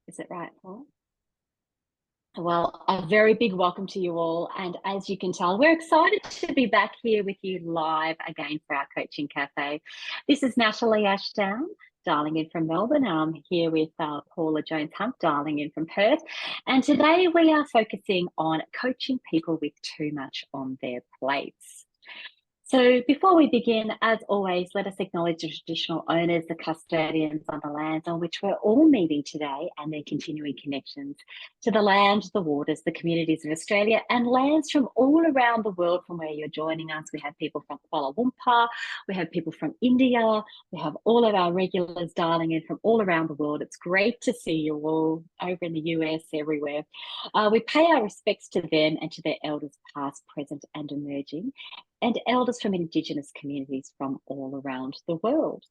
Is it right, Paul? Well, a very big welcome to you all. And as you can tell, we're excited to be back here with you live again for our Coaching Cafe. This is Natalie Ashdown, dialing in from Melbourne. I'm here with Paula Jones Hunt, dialing in from Perth. And today we are focusing on coaching people with too much on their plates. So before we begin, as always, let us acknowledge the traditional owners, the custodians on the lands on which we're all meeting today and their continuing connections to the land, the waters, the communities of Australia and lands from all around the world from where you're joining us. We have people from Kuala Lumpur, we have people from India, we have all of our regulars dialing in from all around the world. It's great to see you all over in the US, everywhere. We pay our respects to them and to their elders past, present and emerging, and elders from Indigenous communities from all around the world.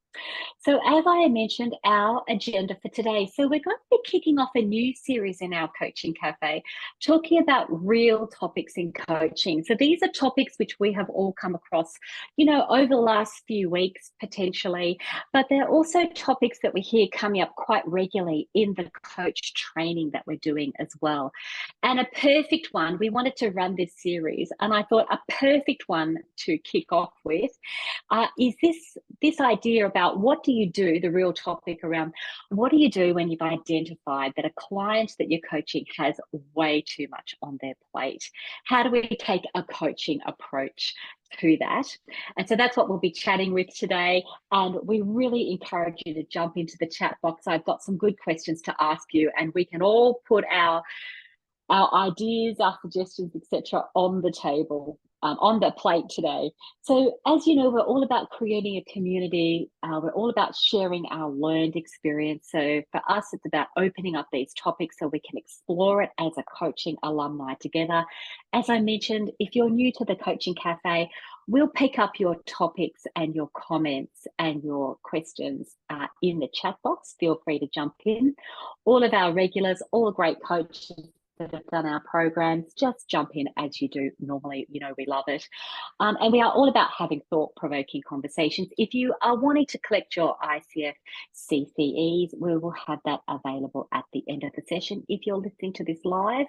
So as I mentioned, our agenda for today, so we're going to be kicking off a new series in our Coaching Cafe, talking about real topics in coaching. So these are topics which we have all come across, over the last few weeks, potentially, but they're also topics that we hear coming up quite regularly in the coach training that we're doing as well. And a perfect one, we wanted to run this series, and I thought a perfect one to kick off with is this idea about what do you do, the real topic around what do you do when you've identified that a client that you're coaching has way too much on their plate? How do we take a coaching approach to that? And so that's what we'll be chatting with today. And we really encourage you to jump into the chat box. I've got some good questions to ask you, and we can all put our ideas, our suggestions, etc., on the table, on the plate today. So as you know, we're all about creating a community. We're all about sharing our learned experience. So for us, it's about opening up these topics so we can explore it as a coaching alumni together. As I mentioned, if you're new to the Coaching Cafe, we'll pick up your topics and your comments and your questions in the chat box. Feel free to jump in. All of our regulars, all great coaches that have done our programs, just jump in as you do normally. We love it. And we are all about having thought-provoking conversations. If you are wanting to collect your ICF CCEs, we will have that available at the end of the session. If you're listening to this live,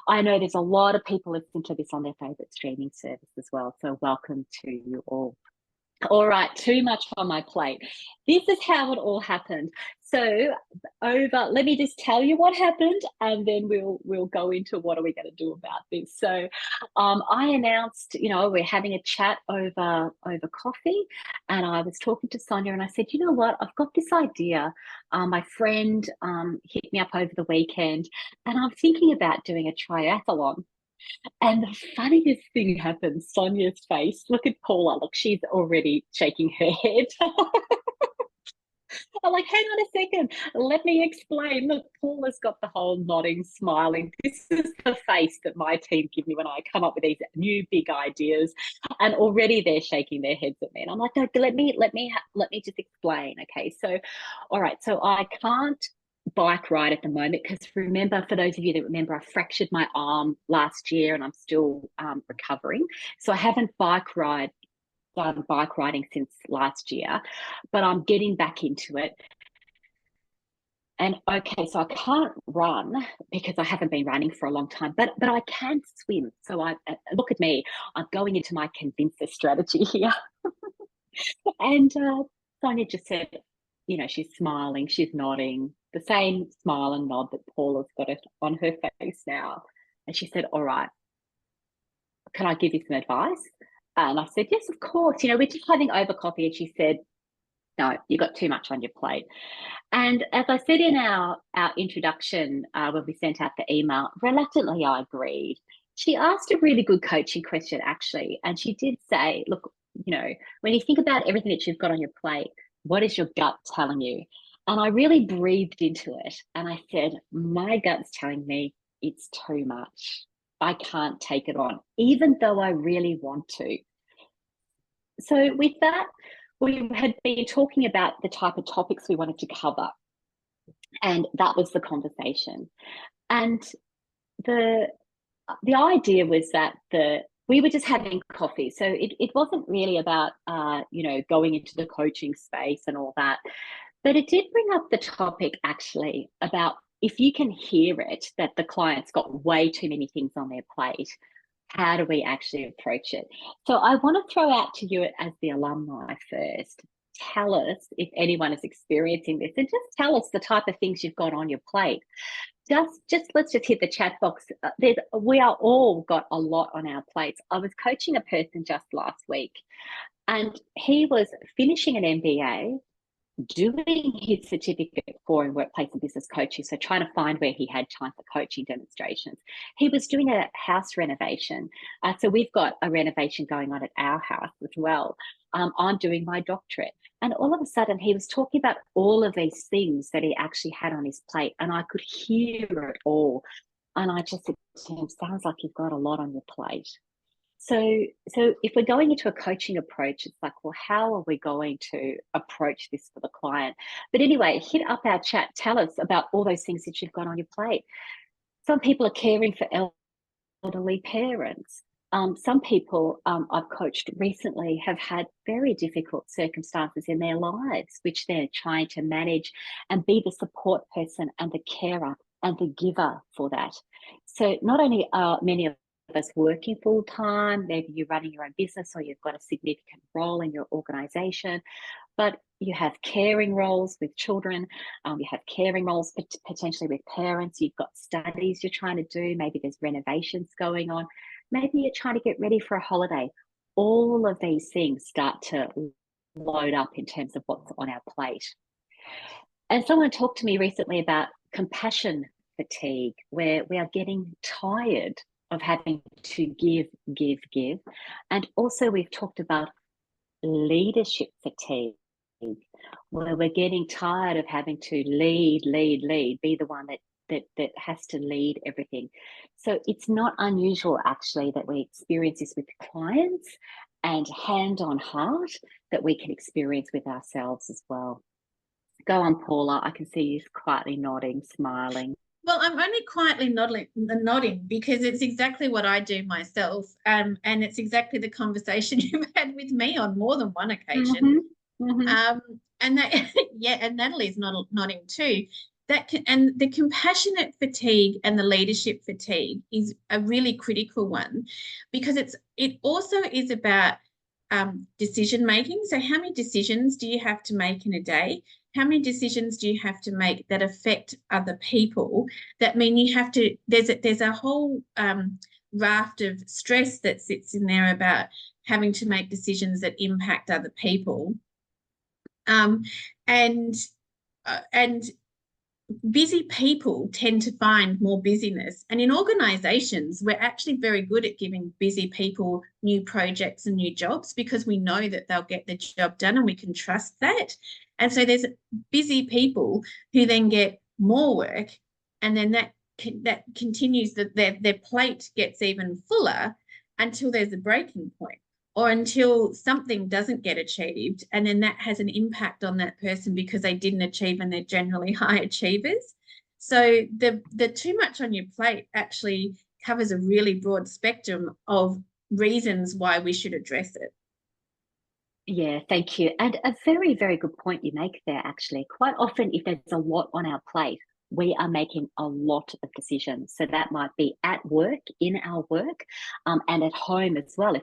I know there's a lot of people listening to this on their favourite streaming service as well. So welcome to you all. All right, too much on my plate. This is how it all happened. So let me just tell you what happened, and then we'll go into what are we going to do about this. So I announced, we're having a chat over coffee, and I was talking to Sonia, and I said, you know what, I've got this idea. My friend hit me up over the weekend, and I'm thinking about doing a triathlon. And the funniest thing happened, Sonia's face. Look at Paula. Look, she's already shaking her head. I'm like, hang on a second. Let me explain. Look, Paula's got the whole nodding, smiling. This is the face that my team give me when I come up with these new big ideas. And already they're shaking their heads at me. And I'm like, no, let me just explain. Okay. So, all right. So I can't bike ride at the moment because remember, for those of you that remember, I fractured my arm last year and I'm still recovering. So I haven't done bike riding since last year, but I'm getting back into it. And okay, so I can't run because I haven't been running for a long time, but I can swim. So I look at me, I'm going into my convincer strategy here. And Sonia just said, she's smiling, she's nodding, the same smile and nod that Paula's got it on her face now. And she said, all right, can I give you some advice? And I said, yes, of course. We're just having over coffee. And she said, no, you got too much on your plate. And as I said in our introduction, when we sent out the email, reluctantly I agreed. She asked a really good coaching question, actually. And she did say, look, when you think about everything that you've got on your plate, what is your gut telling you? And I really breathed into it. And I said, my gut's telling me it's too much. I can't take it on, even though I really want to. So with that, we had been talking about the type of topics we wanted to cover. And that was the conversation. And the idea was that we were just having coffee. So it wasn't really about, going into the coaching space and all that. But it did bring up the topic actually about if you can hear it, that the client's got way too many things on their plate, how do we actually approach it? So I want to throw out to you as the alumni first. Tell us if anyone is experiencing this, and just tell us the type of things you've got on your plate. Just let's just hit the chat box. We are all got a lot on our plates. I was coaching a person just last week, and he was finishing an MBA, doing his certificate for in workplace and business coaching, so trying to find where he had time for coaching demonstrations. He was doing a house renovation. So we've got a renovation going on at our house as well. I'm doing my doctorate. And all of a sudden, he was talking about all of these things that he actually had on his plate, and I could hear it all. And I just said to him, sounds like you've got a lot on your plate. So if we're going into a coaching approach, it's like, well, how are we going to approach this for the client? But anyway, hit up our chat. Tell us about all those things that you've got on your plate. Some people are caring for elderly parents. Some people I've coached recently have had very difficult circumstances in their lives, which they're trying to manage and be the support person and the carer and the giver for that. So not only are many of us working full time, maybe you're running your own business or you've got a significant role in your organization, but you have caring roles with children, you have caring roles potentially with parents, you've got studies you're trying to do, maybe there's renovations going on, maybe you're trying to get ready for a holiday. All of these things start to load up in terms of what's on our plate. And someone talked to me recently about compassion fatigue, where we are getting tired of having to give. And also we've talked about leadership fatigue, where we're getting tired of having to lead, be the one that has to lead everything. So it's not unusual actually that we experience this with clients, and hand on heart that we can experience with ourselves as well. Go on, Paula. I can see you quietly nodding, smiling. Well, I'm only quietly nodding because it's exactly what I do myself. And it's exactly the conversation you've had with me on more than one occasion. And that, yeah, and Natalie's nodding too. And the compassionate fatigue and the leadership fatigue is a really critical one, because it also is about decision making. So how many decisions do you have to make in a day? How many decisions do you have to make that affect other people? That mean you have to, there's a whole raft of stress that sits in there about having to make decisions that impact other people. And busy people tend to find more busyness. And in organizations, we're actually very good at giving busy people new projects and new jobs, because we know that they'll get the job done and we can trust that. And so there's busy people who then get more work, and then that continues, that their plate gets even fuller until there's a breaking point, or until something doesn't get achieved, and then that has an impact on that person because they didn't achieve, and they're generally high achievers. So the too much on your plate actually covers a really broad spectrum of reasons why we should address it. Yeah, thank you. And a very, very good point you make there, actually. Quite often, if there's a lot on our plate, we are making a lot of decisions. So that might be at work, in our work, and at home as well. If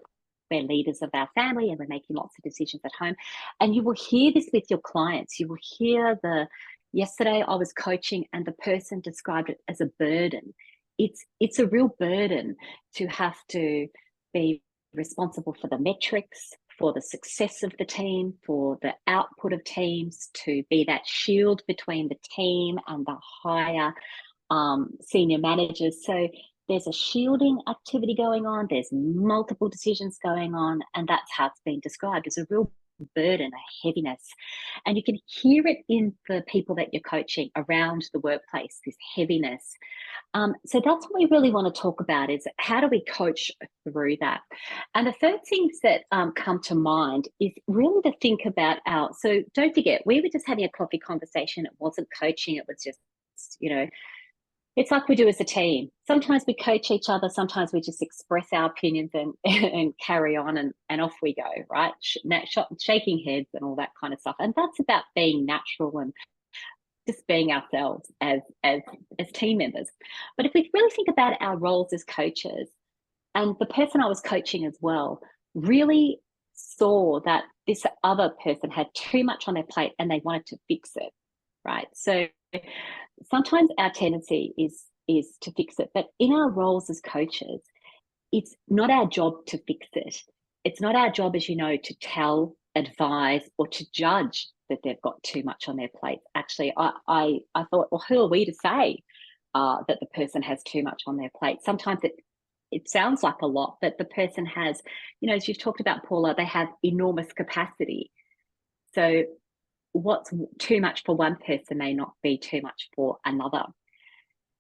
we're leaders of our family and we're making lots of decisions at home. And you will hear this with your clients. You will hear yesterday I was coaching and the person described it as a burden. It's a real burden to have to be responsible for the metrics, for the success of the team, for the output of teams, to be that shield between the team and the higher senior managers. So there's a shielding activity going on, there's multiple decisions going on, and that's how it's been described as a real burden, a heaviness. And you can hear it in the people that you're coaching around the workplace, this heaviness. So that's what we really want to talk about, is how do we coach through that? And the first things that come to mind is really to think about so don't forget, we were just having a coffee conversation. It wasn't coaching, it was just, it's like we do as a team. Sometimes we coach each other, sometimes we just express our opinions and carry on and off we go, right? Shaking heads and all that kind of stuff. And that's about being natural and just being ourselves as team members. But if we really think about our roles as coaches, and the person I was coaching as well really saw that this other person had too much on their plate and they wanted to fix it, right? So sometimes our tendency is to fix it, but in our roles as coaches, it's not our job to fix it. It's not our job, as you know, to tell, advise, or to judge that they've got too much on their plate. Actually, I thought, well, who are we to say that the person has too much on their plate? Sometimes it sounds like a lot, but the person has, you know, as you've talked about, Paula, they have enormous capacity. So what's too much for one person may not be too much for another.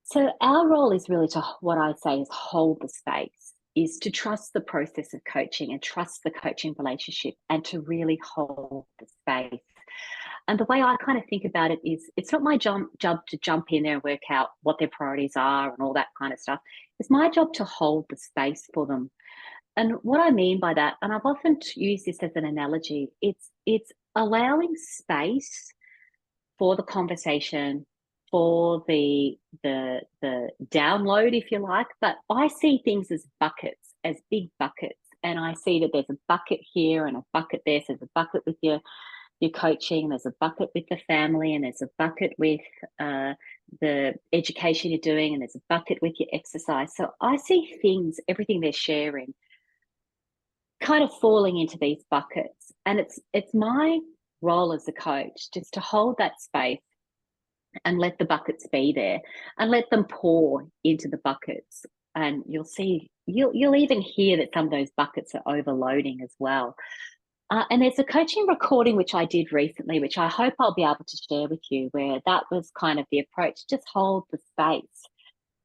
So our role is really to, what I say is hold the space, is to trust the process of coaching and trust the coaching relationship and to really hold the space. And the way I kind of think about it is, it's not my job to jump in there and work out what their priorities are and all that kind of stuff. It's my job to hold the space for them. And what I mean by that, and I've often used this as an analogy, it's allowing space for the conversation, for the download, if you like. But I see things as buckets, as big buckets. And I see that there's a bucket here and a bucket there. So there's a bucket with your coaching, there's a bucket with the family, and there's a bucket with the education you're doing, and there's a bucket with your exercise. So I see things, everything they're sharing, kind of falling into these buckets. And it's my role as a coach just to hold that space and let the buckets be there and let them pour into the buckets. And you'll see, you'll even hear that some of those buckets are overloading as well. And there's a coaching recording which I did recently, which I hope I'll be able to share with you, where that was kind of the approach: just hold the space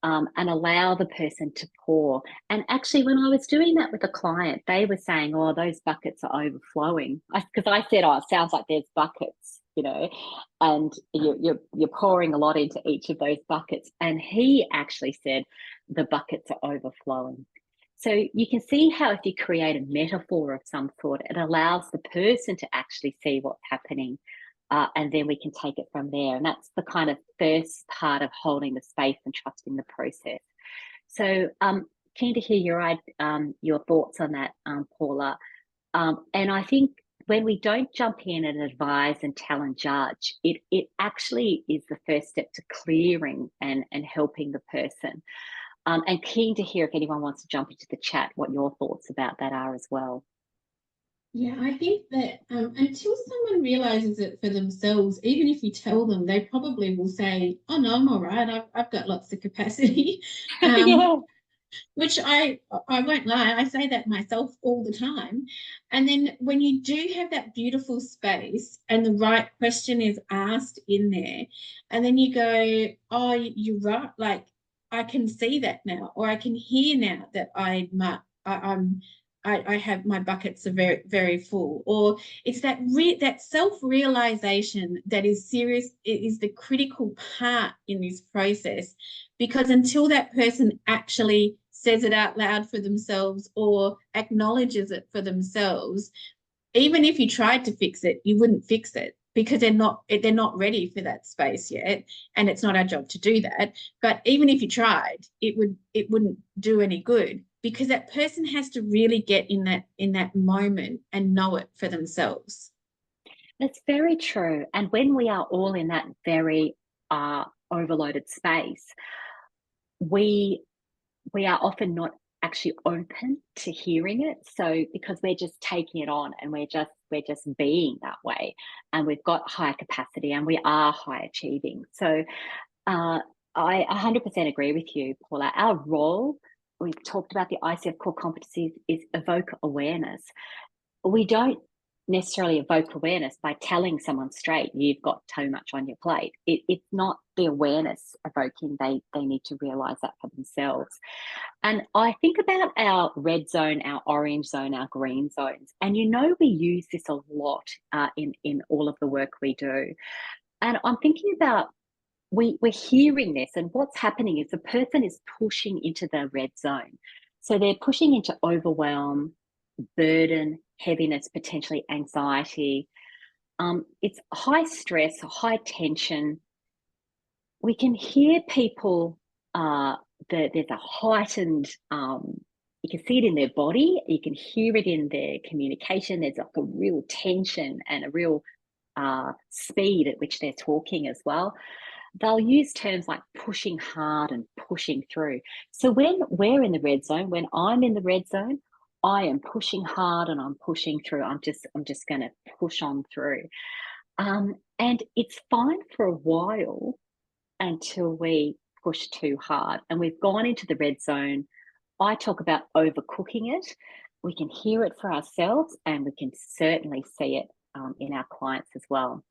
and allow the person to pour. And actually, when I was doing that with a client, they were saying, oh, those buckets are overflowing. Because I said, oh, it sounds like there's buckets, you know, and you're pouring a lot into each of those buckets. And he actually said the buckets are overflowing. So you can see how if you create a metaphor of some sort, it allows the person to actually see what's happening, and then we can take it from there. And that's the kind of first part of holding the space and trusting the process. So keen to hear your thoughts on that, Paula. And I think when we don't jump in and advise and tell and judge, it actually is the first step to clearing and helping the person. And keen to hear if anyone wants to jump into the chat, what your thoughts about that are as well. Yeah, I think that until someone realizes it for themselves, even if you tell them, they probably will say, oh, no, I'm all right. I've got lots of capacity. Yeah. Which I won't lie, I say that myself all the time. And then when you do have that beautiful space and the right question is asked in there, and then you go, oh, you're right, like, I can see that now, or I can hear now that I have, my buckets are very, very full. Or it's that that self-realization that is serious. It is the critical part in this process, because until that person actually says it out loud for themselves or acknowledges it for themselves, even if you tried to fix it, you wouldn't fix it, because they're not ready for that space yet, and it's not our job to do that. But even if you tried, it wouldn't do any good, because that person has to really get in that moment and know it for themselves. That's very true. And when we are all in that very overloaded space, we are often not actually open to hearing it. So because we're just taking it on and we're just being that way, and we've got high capacity and we are high achieving. So I 100% agree with you, Paula. Our role, we've talked about the ICF core competencies, is evoke awareness. We don't necessarily evoke awareness by telling someone straight, you've got too much on your plate. It's not the awareness evoking. They need to realize that for themselves. And I think about our red zone, our orange zone, our green zones. And you know, we use this a lot in all of the work we do. And I'm thinking about, we're hearing this, and what's happening is the person is pushing into the red zone. So they're pushing into overwhelm, burden, heaviness, potentially anxiety. It's high stress, high tension, we can hear people, there's a heightened, you can see it in their body, you can hear it in their communication. There's like a real tension and a real speed at which they're talking as well. They'll use terms like pushing hard and pushing through. So when we're in the red zone, when I'm in the red zone, I am pushing hard and I'm pushing through. I'm just going to push on through. And it's fine for a while until we push too hard and we've gone into the red zone. I talk about overcooking it. We can hear it for ourselves and we can certainly see it in our clients as well.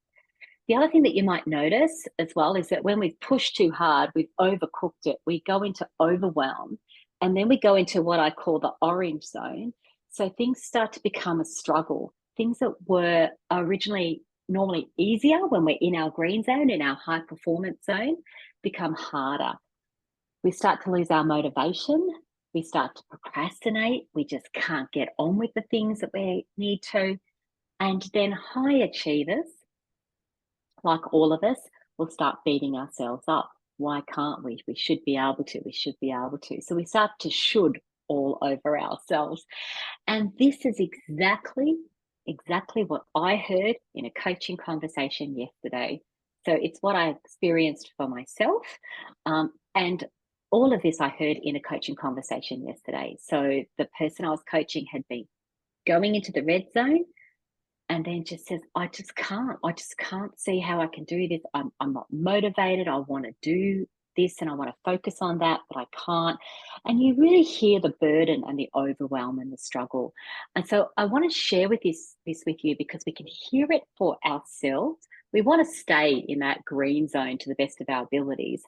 The other thing that you might notice as well is that when we've pushed too hard, we've overcooked it, we go into overwhelm, and then we go into what I call the orange zone. So things start to become a struggle. Things that were originally normally easier when we're in our green zone, in our high performance zone, become harder. We start to lose our motivation. We start to procrastinate. We just can't get on with the things that we need to. And then high achievers, like all of us, will start beating ourselves up. Why can't we? We should be able to. We should be able to. So we start to should all over ourselves. And this is exactly what I heard in a coaching conversation yesterday. So it's what I experienced for myself. And all of this I heard in a coaching conversation yesterday. So the person I was coaching had been going into the red zone and then just says, I just can't see how I can do this. I'm not motivated. I want to do this and I want to focus on that, but I can't. And you really hear the burden and the overwhelm and the struggle. And so I want to share with this with you because we can hear it for ourselves. We want to stay in that green zone to the best of our abilities,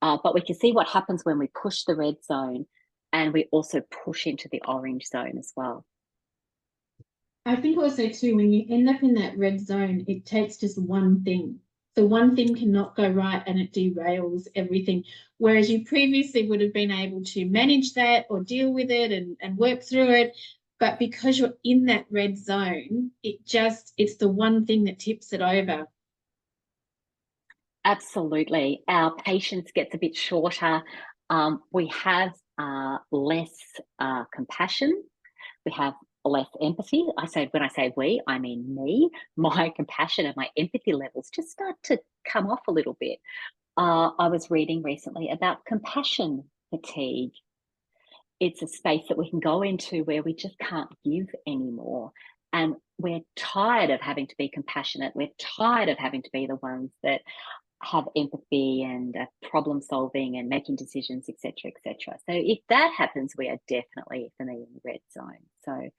but we can see what happens when we push the red zone and we also push into the orange zone as well. I think also too, when you end up in that red zone, it takes just one thing. So one thing cannot go right and it derails everything. Whereas you previously would have been able to manage that or deal with it and work through it. But because you're in that red zone, it's the one thing that tips it over. Absolutely. Our patience gets a bit shorter. We have less compassion. We have less empathy. When I say we, I mean me. My compassion and my empathy levels just start to come off a little bit. I was reading recently about compassion fatigue. It's a space that we can go into where we just can't give anymore. And we're tired of having to be compassionate. We're tired of having to be the ones that have empathy and problem solving and making decisions, etc., etc. So if that happens, we are definitely, for me, in the red zone. So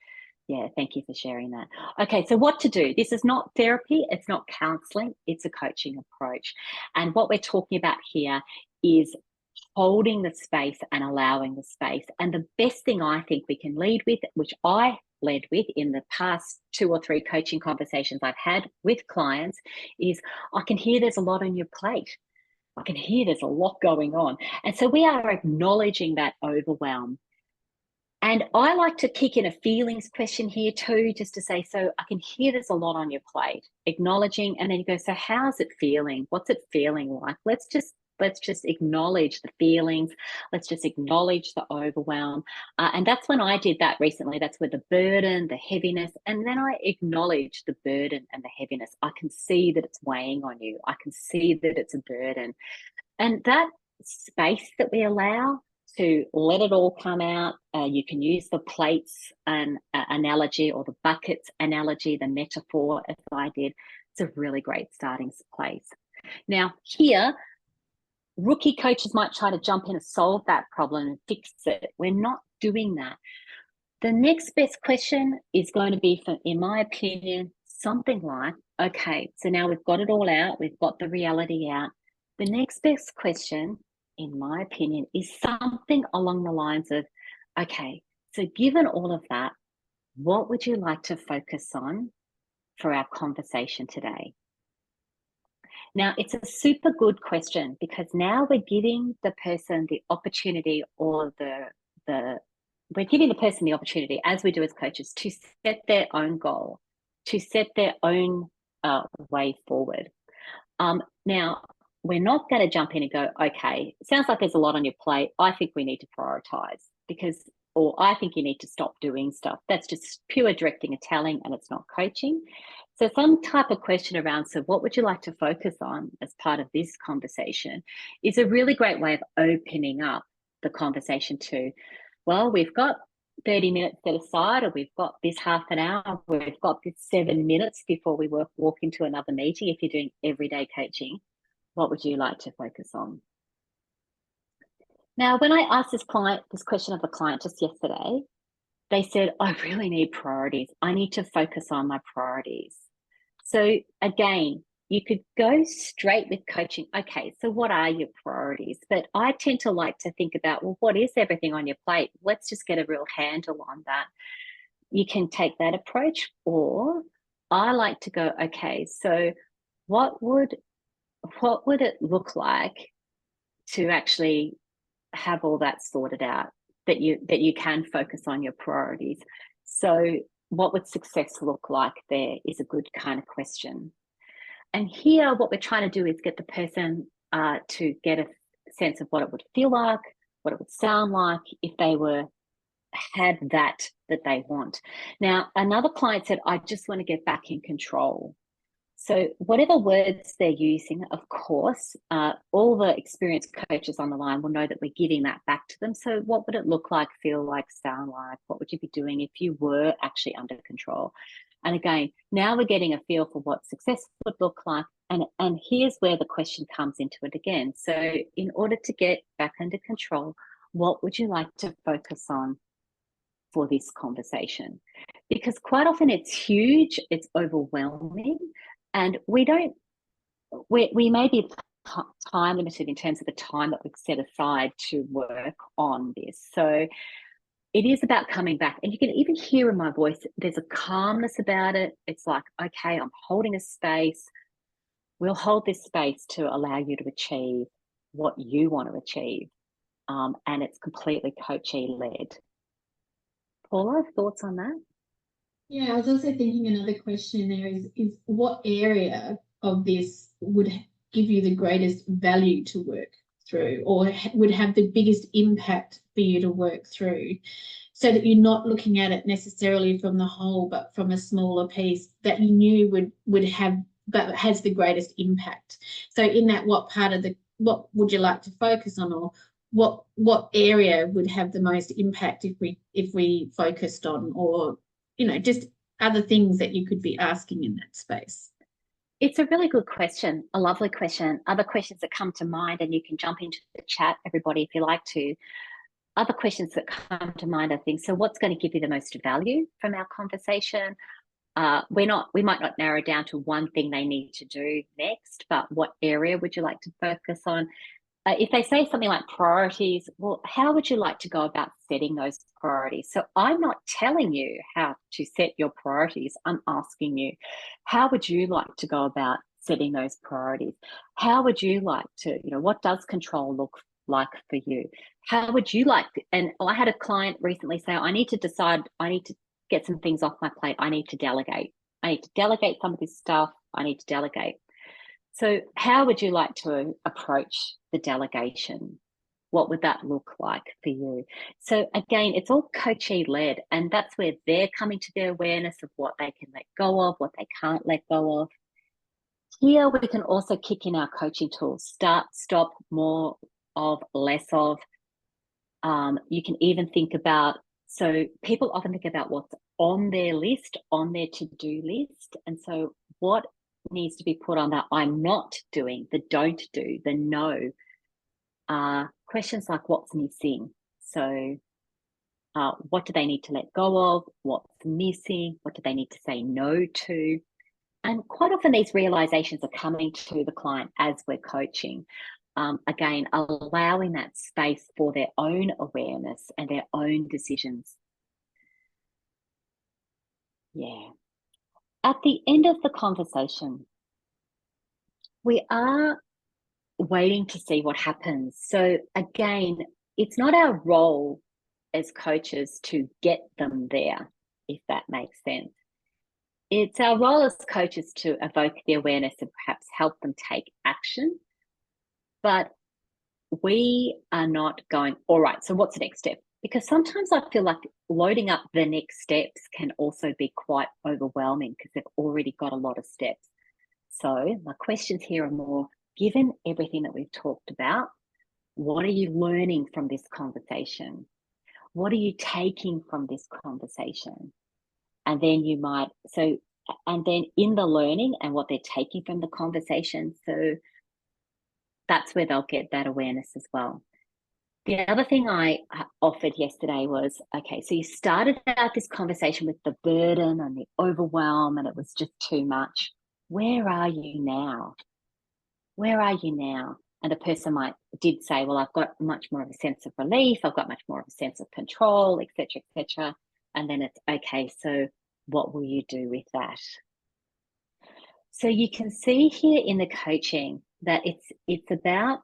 yeah, thank you for sharing that. Okay, so what to do? This is not therapy, it's not counseling, it's a coaching approach. And what we're talking about here is holding the space and allowing the space. And the best thing I think we can lead with, which I led with in the past 2 or 3 coaching conversations I've had with clients, is I can hear there's a lot on your plate. I can hear there's a lot going on. And so we are acknowledging that overwhelm. And I like to kick in a feelings question here too, just to say, so I can hear there's a lot on your plate, acknowledging, and then you go, so how's it feeling? What's it feeling like? Let's just acknowledge the feelings. Let's just acknowledge the overwhelm. And that's when I did that recently. That's where the burden, the heaviness, and then I acknowledge the burden and the heaviness. I can see that it's weighing on you. I can see that it's a burden. And that space that we allow to let it all come out, you can use the plates analogy or the buckets analogy, the metaphor, as I did. It's a really great starting place. Now here, rookie coaches might try to jump in and solve that problem and fix it. We're not doing that. The next best question is going to be, in my opinion, something like, okay, so now we've got it all out, we've got the reality out. The next best question, in my opinion, is something along the lines of, okay, so given all of that, what would you like to focus on for our conversation today? Now, it's a super good question because now we're giving the person the opportunity, or we're giving the person the opportunity, as we do as coaches, to set their own goal, to set their own way forward. Now, we're not going to jump in and go, okay, it sounds like there's a lot on your plate. I think we need to prioritize because, or I think you need to stop doing stuff. That's just pure directing and telling, and it's not coaching. So some type of question around, so what would you like to focus on as part of this conversation is a really great way of opening up the conversation to, well, we've got 30 minutes set aside, or we've got this half an hour, we've got this 7 minutes before we walk into another meeting. If you're doing everyday coaching, what would you like to focus on? Now, when I asked this question of a client just yesterday, they said, I really need priorities. I need to focus on my priorities. So again, you could go straight with coaching. Okay, so what are your priorities? But I tend to like to think about, well, what is everything on your plate? Let's just get a real handle on that. You can take that approach, or I like to go, okay, so what would it look like to actually have all that sorted out, that you can focus on your priorities? So what would success look like there is a good kind of question. And here, what we're trying to do is get the person to get a sense of what it would feel like, what it would sound like if they had that they want. Now, another client said, I just want to get back in control. So whatever words they're using, of course, all the experienced coaches on the line will know that we're giving that back to them. So what would it look like, feel like, sound like? What would you be doing if you were actually under control? And again, now we're getting a feel for what success would look like. And here's where the question comes into it again. So in order to get back under control, what would you like to focus on for this conversation? Because quite often it's huge, it's overwhelming, and we may be time limited in terms of the time that we've set aside to work on this. So it is about coming back, and you can even hear in my voice, there's a calmness about it. It's like, okay, I'm holding a space. We'll hold this space to allow you to achieve what you want to achieve. And it's completely coachee led. Paula, thoughts on that? Yeah, I was also thinking another question there is what area of this would give you the greatest value to work through, or would have the biggest impact for you to work through, so that you're not looking at it necessarily from the whole, but from a smaller piece that you knew would have, but has the greatest impact. So in that, what would you like to focus on, or what area would have the most impact if we focused on, or just other things that you could be asking in that space? It's a really good question, a lovely question. Other questions that come to mind, and you can jump into the chat, everybody, if you like to. Other questions that come to mind are things, so what's going to give you the most value from our conversation? We might not narrow down to one thing they need to do next, but what area would you like to focus on? If they say something like priorities, well, how would you like to go about setting those priorities? So I'm not telling you how to set your priorities. I'm asking you, how would you like to go about setting those priorities? How would you like to, what does control look like for you? How would you like to, and I had a client recently say, I need to get some things off my plate. I need to delegate. I need to delegate some of this stuff. I need to delegate. So how would you like to approach the delegation? What would that look like for you? So again, it's all coachee led, and that's where they're coming to their awareness of what they can let go of, what they can't let go of. Here we can also kick in our coaching tools: start, stop, more of, less of. You can even think about, so people often think about what's on their list, on their to-do list. And so what needs to be put on that I'm not doing, the don't do, the no, questions like what's missing. So what do they need to let go of? What's missing? What do they need to say no to? And quite often these realizations are coming to the client as we're coaching. Again, allowing that space for their own awareness and their own decisions. Yeah. At the end of the conversation, we are waiting to see what happens. So again, it's not our role as coaches to get them there, if that makes sense. It's our role as coaches to evoke the awareness and perhaps help them take action. But we are not going, all right, so what's the next step? Because sometimes I feel like loading up the next steps can also be quite overwhelming because they've already got a lot of steps. So my questions here are more, given everything that we've talked about, what are you learning from this conversation? What are you taking from this conversation? And then you might, and then in the learning and what they're taking from the conversation, so that's where they'll get that awareness as well. The other thing I offered yesterday was, okay, so you started out this conversation with the burden and the overwhelm, and it was just too much. Where are you now? Where are you now? And the person did say, well, I've got much more of a sense of relief. I've got much more of a sense of control, etc., etc. And then it's, okay, so what will you do with that? So you can see here in the coaching that it's about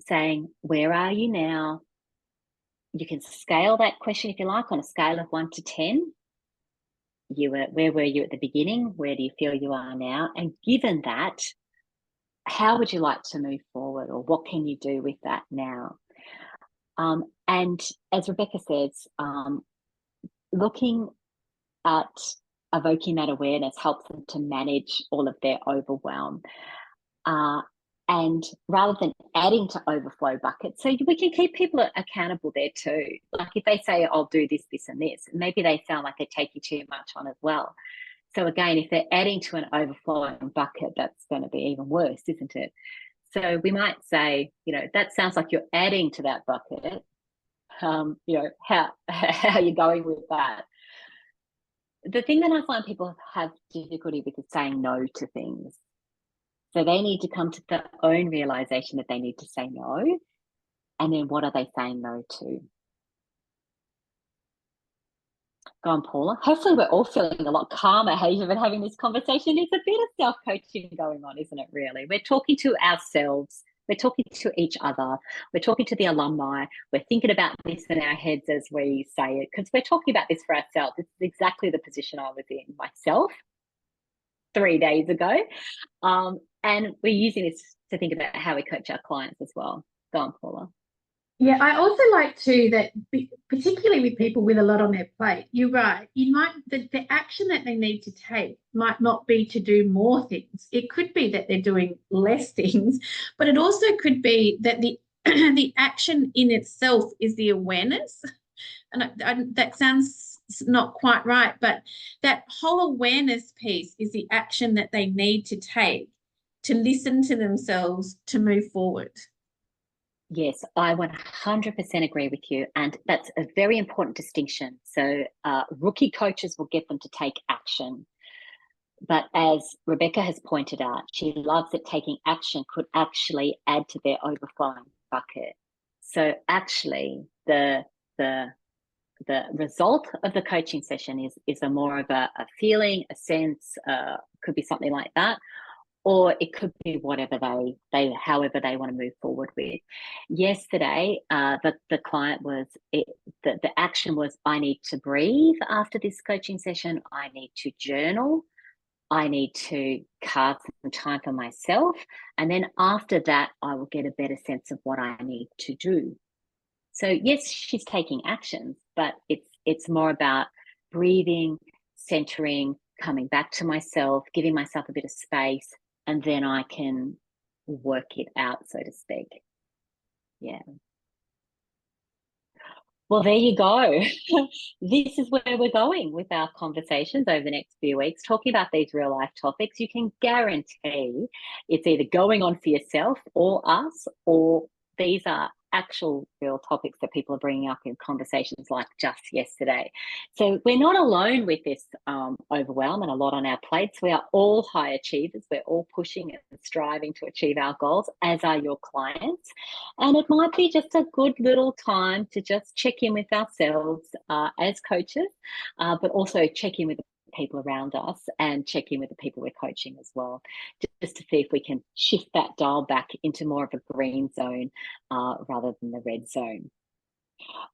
saying, where are you now? You can scale that question if you like on a scale of 1 to 10. Where were you at the beginning? Where do you feel you are now? And given that, how would you like to move forward, or what can you do with that now? And as Rebecca says, looking at evoking that awareness helps them to manage all of their overwhelm. And rather than adding to overflow buckets, so we can keep people accountable there too. Like if they say, I'll do this, this, and this, maybe they sound like they're taking too much on as well. So again, if they're adding to an overflowing bucket, that's going to be even worse, isn't it? So we might say, that sounds like you're adding to that bucket. How are you going with that? The thing that I find people have difficulty with is saying no to things. So they need to come to their own realization that they need to say no. And then what are they saying no to? Go on, Paula. Hopefully we're all feeling a lot calmer, Hazel, been having this conversation. It's a bit of self-coaching going on, isn't it, really? We're talking to ourselves. We're talking to each other. We're talking to the alumni. We're thinking about this in our heads as we say it, because we're talking about this for ourselves. This is exactly the position I was in myself 3 days ago. And we're using this to think about how we coach our clients as well. Go on, Paula. Yeah, I also like to that, particularly with people with a lot on their plate, you're right. The action that they need to take might not be to do more things. It could be that they're doing less things, but it also could be that the the action in itself is the awareness. And that sounds not quite right, but that whole awareness piece is the action that they need to take to listen to themselves to move forward. Yes, I 100% agree with you. And that's a very important distinction. So rookie coaches will get them to take action. But as Rebecca has pointed out, she loves that taking action could actually add to their overflowing bucket. So actually the result of the coaching session is a more of a feeling, a sense, could be something like that. Or it could be whatever however they want to move forward with. Yesterday, the client the action was, I need to breathe after this coaching session. I need to journal. I need to carve some time for myself. And then after that, I will get a better sense of what I need to do. So yes, she's taking actions, but it's more about breathing, centering, coming back to myself, giving myself a bit of space, and then I can work it out, so to speak. Yeah. Well, there you go. This is where we're going with our conversations over the next few weeks, talking about these real life topics. You can guarantee it's either going on for yourself or us, or these are actual real topics that people are bringing up in conversations like just yesterday. So we're not alone with this overwhelm and a lot on our plates. We are all high achievers. We're all pushing and striving to achieve our goals, as are your clients. And it might be just a good little time to just check in with ourselves as coaches, but also check in with the people around us and check in with the people we're coaching as well, just to see if we can shift that dial back into more of a green zone rather than the red zone.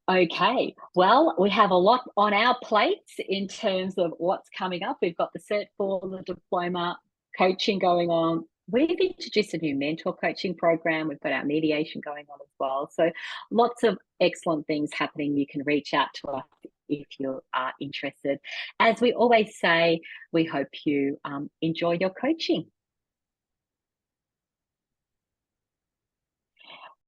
Okay, well, we have a lot on our plates in terms of what's coming up. We've got the Cert 4, the diploma, coaching going on, we've introduced a new mentor coaching program. We've got our mediation going on as well. So lots of excellent things happening. You can reach out to us if you are interested. As we always say, we hope you enjoy your coaching.